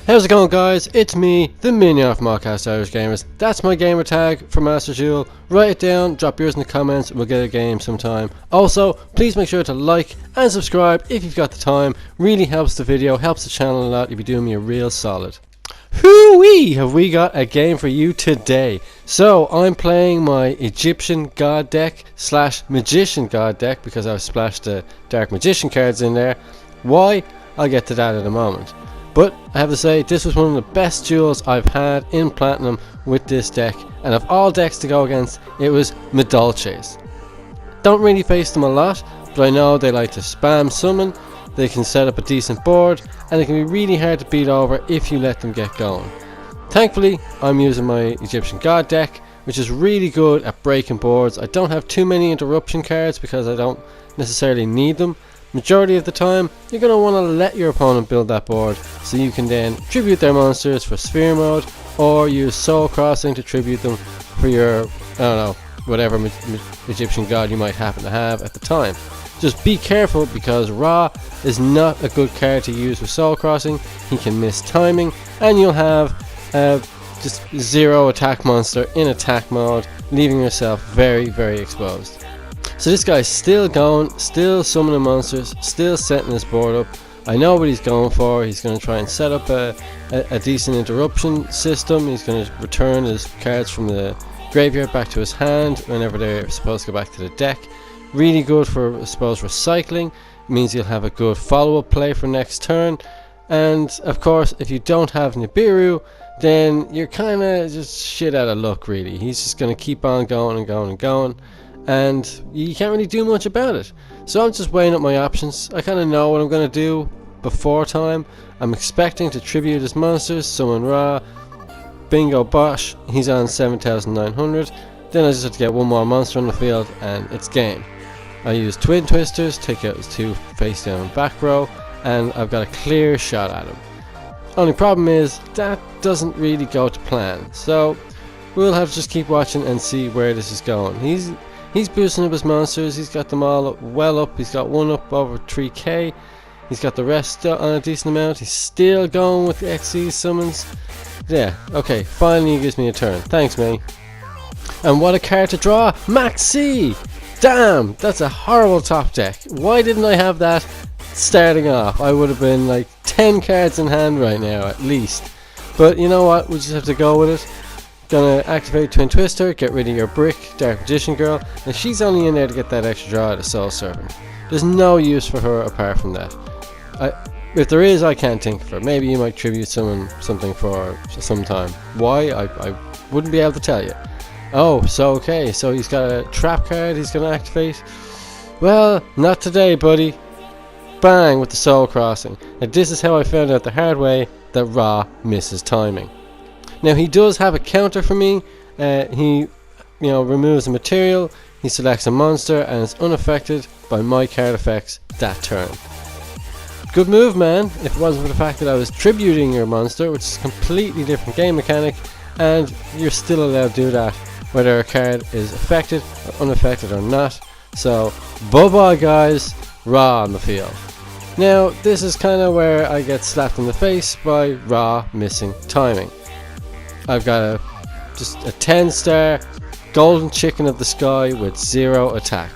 How's it going, guys? It's me, the minion of AllCast Irish Gamers. That's my gamer tag for Master Duel. Write it down, drop yours in the comments, we'll get a game sometime. Also, please make sure to like and subscribe if you've got the time. Really helps the video, helps the channel a lot. You'll be doing me a real solid. Hoo-wee! Have we got a game for you today. So, I'm playing my Egyptian God deck / Magician God deck because I've splashed the Dark Magician cards in there. Why? I'll get to that in a moment. But I have to say, this was one of the best duels I've had in Platinum with this deck, and of all decks to go against, it was Madolche's. Don't really face them a lot, but I know they like to spam summon, they can set up a decent board, and it can be really hard to beat over if you let them get going. Thankfully, I'm using my Egyptian God deck, which is really good at breaking boards. I don't have too many interruption cards because I don't necessarily need them. Majority of the time, you're going to want to let your opponent build that board so you can then tribute their monsters for sphere mode, or use soul crossing to tribute them for your, I don't know, whatever Egyptian god you might happen to have at the time. Just be careful because Ra is not a good card to use with soul crossing. He can miss timing and you'll have just zero attack monster in attack mode, leaving yourself very, very exposed. So this guy's still going, still summoning monsters, still setting his board up. I know what he's going for. He's going to try and set up a decent interruption system. He's going to return his cards from the graveyard back to his hand whenever they're supposed to go back to the deck. Really good for, I suppose, recycling. It means you'll have a good follow-up play for next turn. And of course, if you don't have Nibiru, then you're kind of just shit out of luck, really. He's just going to keep on going and going and going, and you can't really do much about it. So I'm just weighing up my options. I kind of know what I'm going to do before time. I'm expecting to tribute his monsters, summon Ra, bingo bosh, he's on 7,900. Then I just have to get one more monster on the field and it's game. I use Twin Twisters, take out his two face down back row, and I've got a clear shot at him. Only problem is that doesn't really go to plan, so we'll have to just keep watching and see where this is going. He's boosting up his monsters. He's got them all well up. He's got one up over 3k. He's got the rest on a decent amount. He's still going with the XC summons. Yeah, okay, finally he gives me a turn. Thanks, mate. And what a card to draw! Maxi! Damn, that's a horrible top deck. Why didn't I have that starting off? I would have been like 10 cards in hand right now, at least. But you know what? We just have to go with it. Gonna activate Twin Twister, get rid of your brick, Dark Magician Girl, and she's only in there to get that extra draw at a Soul Servant. There's no use for her apart from that. If there is, I can't think of her. Maybe you might tribute something for her sometime. Why? I wouldn't be able to tell you. Oh, so okay, so he's got a trap card he's gonna activate. Well, not today, buddy. Bang with the Soul Crossing. And this is how I found out the hard way that Ra misses timing. Now he does have a counter for me. He removes a material, he selects a monster, and is unaffected by my card effects that turn. Good move, man, if it wasn't for the fact that I was tributing your monster, which is a completely different game mechanic, and you're still allowed to do that whether a card is affected or unaffected or not. So bye bye, guys. Ra on the field. Now this is kind of where I get slapped in the face by Ra missing timing. I've got just a 10-star golden chicken of the sky with 0 attack.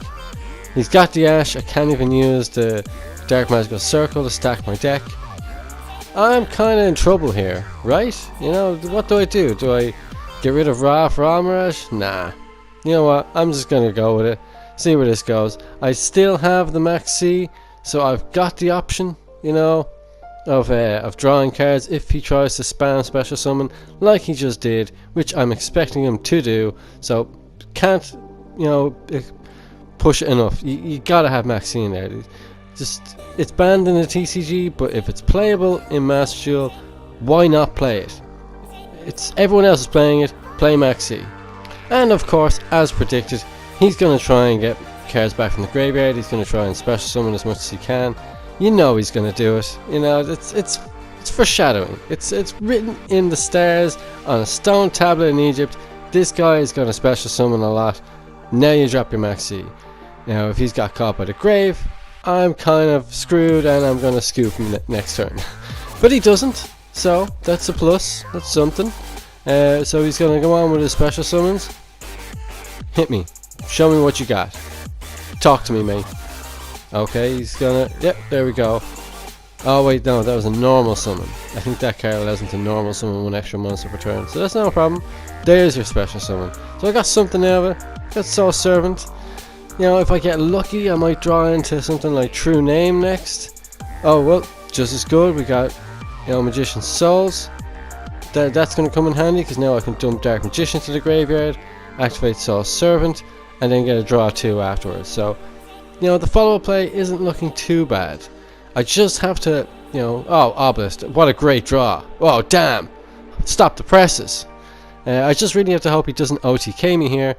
He's got the Ash. I can't even use the Dark Magical Circle to stack my deck. I'm kind of in trouble here, right? You know, what do? Do I get rid of Ra for Almirage? Nah. You know what? I'm just going to go with it. See where this goes. I still have the Max C, so I've got the option, you know, of drawing cards if he tries to spam special summon like he just did, which I'm expecting him to do. So can't, push it enough. You gotta have Max C in there. It's banned in the TCG, but if it's playable in Master Duel, why not play it? Everyone else is playing it. Play Max C. And of course, as predicted, he's gonna try and get cards back from the graveyard. He's gonna try and special summon as much as he can. You know he's gonna do it. You know, it's foreshadowing. It's written in the stars on a stone tablet in Egypt. This guy is gonna special summon a lot. Now you drop your Max C. Now if he's got caught by the grave, I'm kind of screwed and I'm gonna scoop him next turn. But he doesn't. So that's a plus. That's something. So he's gonna go on with his special summons. Hit me. Show me what you got. Talk to me, mate. Okay, he's gonna... Yep, there we go. Oh wait, no, that was a normal summon. I think that card allows him to normal summon 1 extra monster per turn. So that's no problem. There's your special summon. So I got something out of it. Got Soul Servant. You know, if I get lucky, I might draw into something like True Name next. Oh, well, just as good. We got, you know, Magician's Souls. That's going to come in handy, because now I can dump Dark Magician to the graveyard, activate Soul Servant, and then get a draw 2 afterwards. So, you know, the follow-up play isn't looking too bad. I just have to, you know... Oh, Obelisk. What a great draw. Oh, damn. Stop the presses. I just really have to hope he doesn't OTK me here.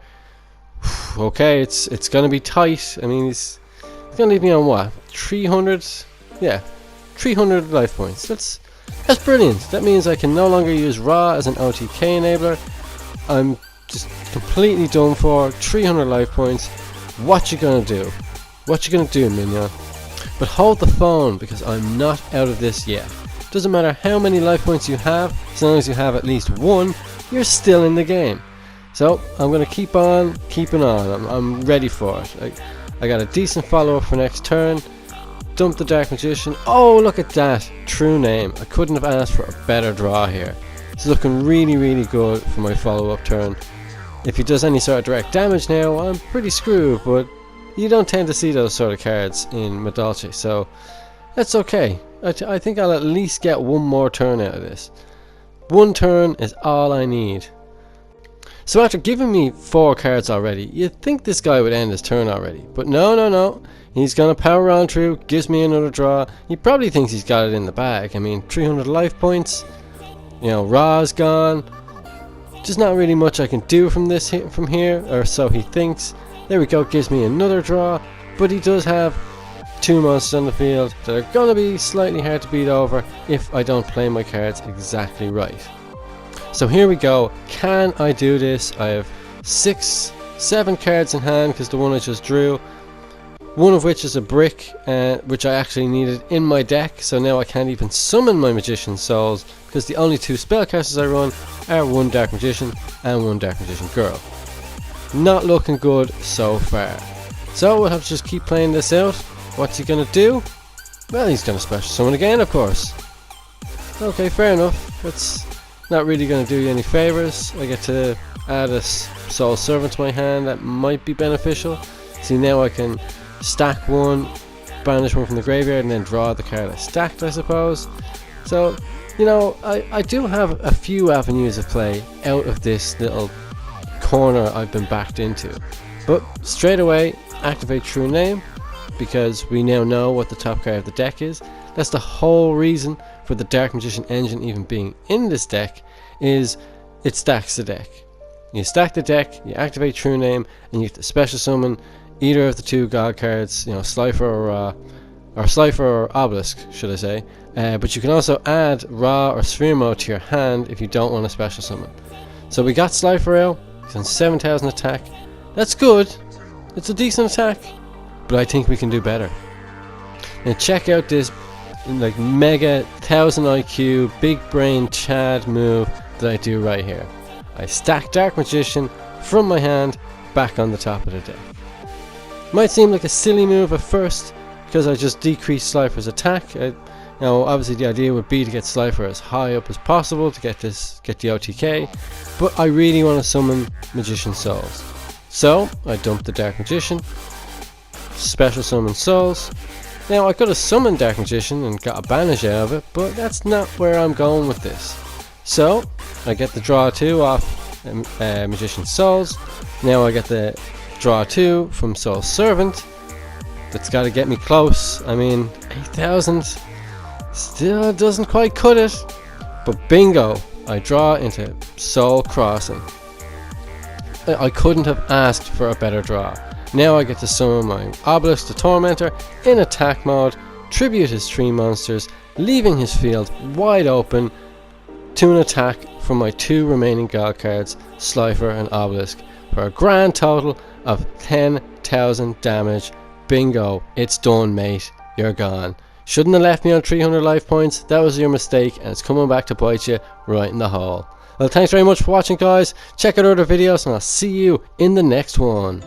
Okay, it's going to be tight. I mean, he's going to leave me on what? 300? Yeah, 300 life points. That's brilliant. That means I can no longer use Ra as an OTK enabler. I'm just completely done for. 300 life points. What you gonna do? What you gonna do, minion? But hold the phone, because I'm not out of this yet. Doesn't matter how many life points you have, as long as you have at least 1, you're still in the game. So I'm gonna keep on keeping on. I'm ready for it. I got a decent follow-up for next turn. Dump the Dark Magician. Oh, look at that. True Name. I couldn't have asked for a better draw here. It's looking really, really good for my follow-up turn. If he does any sort of direct damage now, I'm pretty screwed, but you don't tend to see those sort of cards in Madolche, so that's okay. I think I'll at least get 1 more turn out of this. 1 turn is all I need. So after giving me 4 cards already, you'd think this guy would end his turn already. But no. He's going to power on through, gives me another draw. He probably thinks he's got it in the bag. I mean, 300 life points. You know, Ra's gone. Just not really much I can do from here, or so he thinks. There we go, gives me another draw. But he does have 2 monsters on the field that are going to be slightly hard to beat over if I don't play my cards exactly right. So here we go. Can I do this? I have 7 cards in hand, because the one I just drew, one of which is a brick, which I actually needed in my deck, so now I can't even summon my Magician's Souls, because the only 2 spellcasters I run are 1 Dark Magician and 1 Dark Magician Girl. Not looking good so far. So we'll have to just keep playing this out. What's he going to do? Well, he's going to special summon again, of course. Okay, fair enough. That's not really going to do you any favours. I get to add a Soul Servant to my hand. That might be beneficial. See, now I can stack 1, banish 1 from the graveyard, and then draw the card I stacked, I suppose. So, you know, I do have a few avenues of play out of this little corner I've been backed into. But straight away, activate True Name, because we now know what the top card of the deck is. That's the whole reason for the Dark Magician engine even being in this deck, is it stacks the deck. You stack the deck, you activate True Name, and you get to special summon either of the 2 god cards, you know, Slifer or Slifer or Obelisk, should I say. But you can also add Ra or Sphere Mode to your hand if you don't want a special summon. So we got Slifer out. He's on 7,000 attack. That's good. It's a decent attack, but I think we can do better. Now check out this like mega 1000 IQ big brain Chad move that I do right here. I stack Dark Magician from my hand back on the top of the deck. Might seem like a silly move at first, because I just decreased Slifer's attack. Now obviously the idea would be to get Slifer as high up as possible to get the OTK, but I really want to summon Magician's Souls. So I dumped the Dark Magician, special summon Souls. Now I could have summoned Dark Magician and got a banish out of it, but that's not where I'm going with this. So I get the draw 2 off Magician's Souls. Now I get the draw 2 from Soul Servant. That's got to get me close. I mean, 8,000 still doesn't quite cut it. But bingo, I draw into Soul Crossing. I couldn't have asked for a better draw. Now I get to summon my Obelisk the Tormentor in attack mode, tribute his 3 monsters, leaving his field wide open to an attack from my 2 remaining god cards, Slifer and Obelisk, for a grand total of 10,000 damage. Bingo, it's done, mate. You're gone. Shouldn't have left me on 300 life points. That was your mistake, and it's coming back to bite you right in the hole. Well, thanks very much for watching, guys. Check out other videos, and I'll see you in the next one.